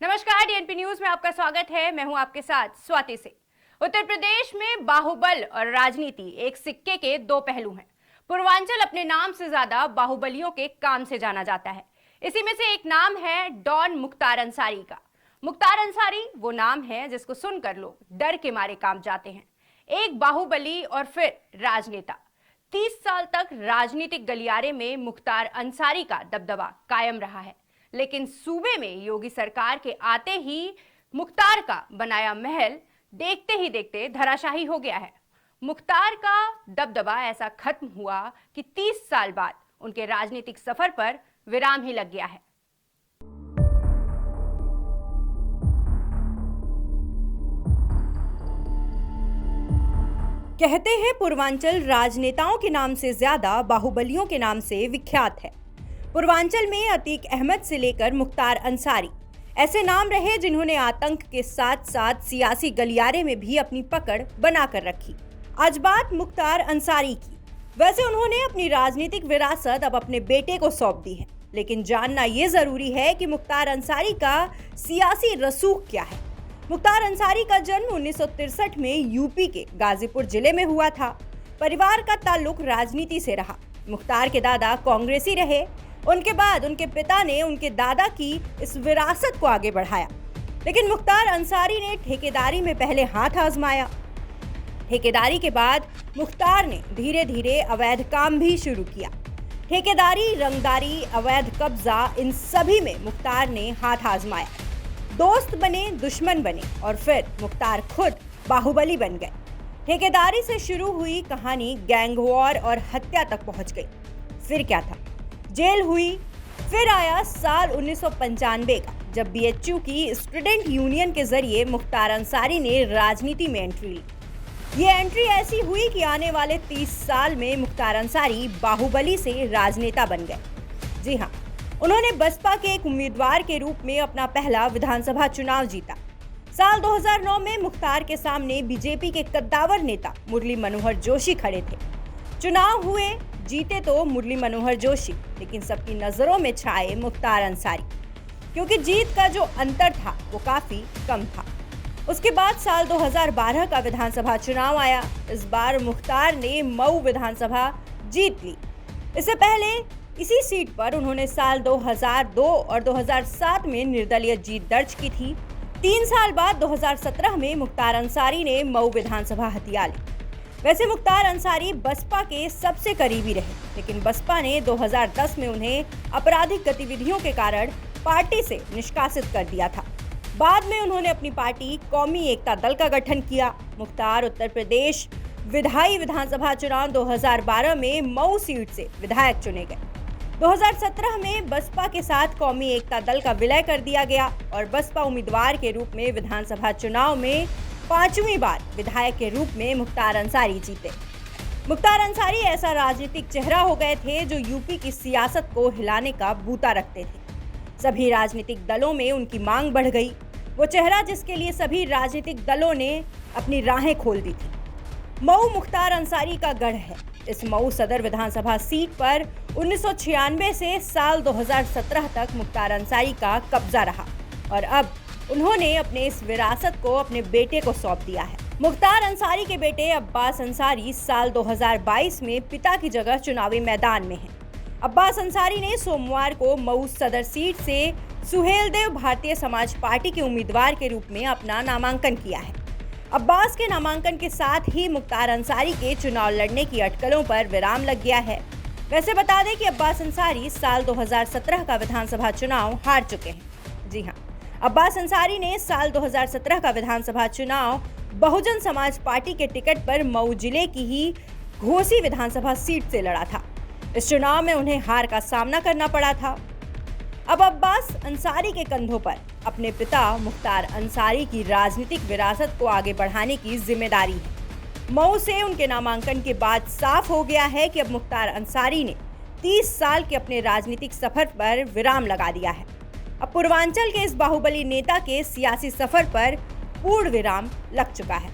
नमस्कार, DNP news में आपका स्वागत है। मैं हूं आपके साथ स्वाति से। उत्तर प्रदेश में बाहुबल और राजनीति एक सिक्के के दो पहलू हैं। पूर्वांचल अपने नाम से ज्यादा बाहुबलियों के काम से जाना जाता है। इसी में से एक नाम है डॉन मुख्तार अंसारी का। मुख्तार अंसारी वो नाम है जिसको सुनकर लोग डर के मारे कांप जाते हैं। एक बाहुबली और फिर राजनेता। 30 साल तक राजनीतिक गलियारे में मुख्तार अंसारी का दबदबा कायम रहा है, लेकिन सूबे में योगी सरकार के आते ही मुख्तार का बनाया महल देखते ही देखते धराशाही हो गया है। मुख्तार का दबदबा ऐसा खत्म हुआ कि 30 साल बाद उनके राजनीतिक सफर पर विराम ही लग गया है। कहते हैं पूर्वांचल राजनेताओं के नाम से ज्यादा बाहुबलियों के नाम से विख्यात है। पूर्वांचल में अतीक अहमद से लेकर मुख्तार अंसारी ऐसे नाम रहे जिन्होंने आतंक के साथ साथ सियासी गलियारे में भी अपनी पकड़ बनाकर रखी। आज बात मुख्तार अंसारी की। वैसे उन्होंने अपनी राजनीतिक विरासत अब अपने बेटे को सौंप दी है, लेकिन जानना ये जरूरी है कि मुख्तार अंसारी का सियासी रसूख क्या है। मुख्तार अंसारी का जन्म 1963 में यूपी के गाजीपुर जिले में हुआ था। परिवार का ताल्लुक राजनीति से रहा। मुख्तार के दादा कांग्रेसी रहे। उनके बाद उनके पिता ने उनके दादा की इस विरासत को आगे बढ़ाया, लेकिन मुख्तार अंसारी ने ठेकेदारी में पहले हाथ आजमाया। ठेकेदारी के बाद मुख्तार ने धीरे धीरे अवैध काम भी शुरू किया। ठेकेदारी, रंगदारी, अवैध कब्जा, इन सभी में मुख्तार ने हाथ आजमाया। दोस्त बने, दुश्मन बने और फिर मुख्तार खुद बाहुबली बन गए। ठेकेदारी से शुरू हुई कहानी गैंग वॉर और हत्या तक पहुंच गई। फिर क्या था? जेल हुई। फिर आया साल 1995 का, जब बीएचयू की स्टूडेंट यूनियन के जरिए मुख्तार अंसारी ने राजनीति में एंट्री ली। ये एंट्री ऐसी हुई कि आने वाले 30 साल में मुख्तार अंसारी बाहुबली से राजनेता बन गए। जी हाँ, उन्होंने बसपा के एक उम्मीदवार के रूप में अपना पहला विधानसभा चुनाव जीता। साल 2009 में मुख्तार के सामने बीजेपी के कद्दावर नेता मुरली मनोहर जोशी खड़े थे। चुनाव हुए, जीते तो मुरली मनोहर जोशी, लेकिन सबकी नजरों में छाए मुख्तार अंसारी, क्योंकि जीत का जो अंतर था वो काफी कम था। उसके बाद साल 2012 का विधानसभा चुनाव आया। इस बार मुख्तार ने मऊ विधानसभा जीत ली। इससे पहले इसी सीट पर उन्होंने साल 2002 और 2007 में निर्दलीय जीत दर्ज की थी। 3 साल बाद 2017 में मुख्तार अंसारी ने मऊ विधानसभा हथिया ली। वैसे मुख्तार अंसारी बसपा के सबसे करीबी रहे, लेकिन बसपा ने 2010 में उन्हें आपराधिक गतिविधियों के कारण पार्टी से निष्कासित कर दिया था। बाद में उन्होंने अपनी पार्टी कौमी एकता दल का गठन किया। मुख्तार उत्तर प्रदेश विधायी विधानसभा चुनाव 2012 में मऊ सीट से विधायक चुने गए। 2017 में बसपा के साथ कौमी एकता दल का विलय कर दिया गया और बसपा उम्मीदवार के रूप में विधानसभा चुनाव में 5वीं बार विधायक के रूप में मुख्तार अंसारी जीते। मुख्तार अंसारी ऐसा राजनीतिक चेहरा हो गए थे जो यूपी की सियासत को हिलाने का बूता रखते थे। सभी राजनीतिक दलों में उनकी मांग बढ़ गई। वो चेहरा जिसके लिए सभी राजनीतिक दलों ने अपनी राहें खोल दी थी। मऊ मुख्तार अंसारी का गढ़ है। इस मऊ सदर विधानसभा सीट पर 1996 से साल 2017 तक मुख्तार अंसारी का कब्जा रहा और अब उन्होंने अपने इस विरासत को अपने बेटे को सौंप दिया है। मुख्तार अंसारी के बेटे अब्बास अंसारी साल 2022 में पिता की जगह चुनावी मैदान में हैं। अब्बास अंसारी ने सोमवार को मऊ सदर सीट से सुहेलदेव भारतीय समाज पार्टी के उम्मीदवार के रूप में अपना नामांकन किया है। अब्बास के नामांकन के साथ ही मुख्तार अंसारी के चुनाव लड़ने की अटकलों पर विराम लग गया है। वैसे बता दें कि अब्बास अंसारी साल 2017 का विधानसभा चुनाव हार चुके हैं। जी हाँ, अब्बास अंसारी ने साल 2017 का विधानसभा चुनाव बहुजन समाज पार्टी के टिकट पर मऊ जिले की ही घोसी विधानसभा सीट से लड़ा था। इस चुनाव में उन्हें हार का सामना करना पड़ा था। अब अब्बास अंसारी के कंधों पर अपने पिता मुख्तार अंसारी की राजनीतिक विरासत को आगे बढ़ाने की जिम्मेदारी है। मऊ से उनके नामांकन के बाद साफ हो गया है कि अब मुख्तार अंसारी ने 30 साल के अपने राजनीतिक सफर पर विराम लगा दिया है। अब पूर्वांचल के इस बाहुबली नेता के सियासी सफर पर पूर्ण विराम लग चुका है।